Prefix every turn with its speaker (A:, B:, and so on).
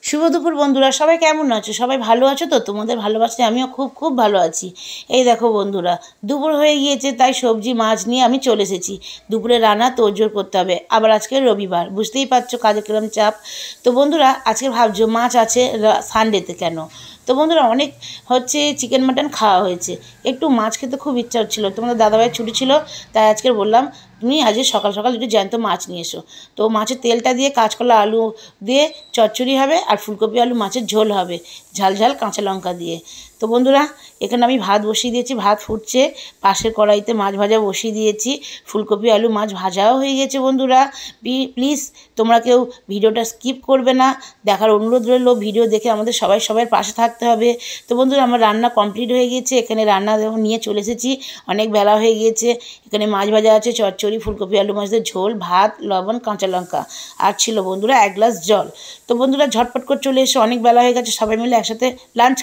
A: শুভ দুপুর বন্ধুরা, সবাই কেমন আছো? সবাই ভালো আছো তো? তোমাদের ভালোবাসতে আমিও খুব খুব ভালো আছি। এই দেখো বন্ধুরা, দুপুর হয়ে গিয়েছে, তাই সবজি মাছ নিয়ে আমি চলে এসেছি। দুপুরে রান্না তোড়জোড় করতে হবে, আবার আজকে রবিবার, বুঝতেই পারছো কাজের কিরম চাপ। তো বন্ধুরা, আজকে ভাবছো মাছ আছে সানডেতে কেন? তো বন্ধুরা, অনেক চিকেন মাটন খাওয়া হয়েছে, একটু মাছ খেতে খুব ইচ্ছা হচ্ছিলো। তোমাদের দাদাভাইয়ের ছুটি ছিল, তাই আজকে বললাম তুমি আজকে সকাল সকাল একটু জ্যান্ত মাছ নিয়ে এসো। তো মাছের তেলটা দিয়ে কাঁচকলা আলু দিয়ে চচ্চড়ি হবে, আর ফুলকপি আলু মাছের ঝোল হবে ঝাল ঝাল কাঁচা লঙ্কা দিয়ে। তো বন্ধুরা, এখানে আমি ভাত বসিয়ে দিয়েছি, ভাত ফুটছে, পাশের কড়াইতে মাছ ভাজা বসিয়ে দিয়েছি, ফুলকপি আলু মাছ ভাজাও হয়ে গেছে। বন্ধুরা প্লিজ তোমরা কেউ ভিডিওটা স্কিপ করবে না, দেখার অনুরোধ রইল। ভিডিও দেখে আমাদের সবার পাশে থাকতে হবে। তো বন্ধুরা, আমার রান্না কমপ্লিট হয়ে গিয়েছে, এখানে রান্না নিয়ে চলে এসেছি, অনেক বেলা হয়ে গিয়েছে। এখানে মাছ ভাজা আছে, চচ্চড়ি, ফুলকপি আলু মাছের ঝোল, ভাত, লবণ, কাঁচা লঙ্কা, আর ছিল বন্ধুরা 1 গ্লাস জল। তো বন্ধুরা, ঝটপট করে চলে এসে, অনেক বেলা হয়ে গেছে, সবাই মিলে একসাথে লাঞ্চ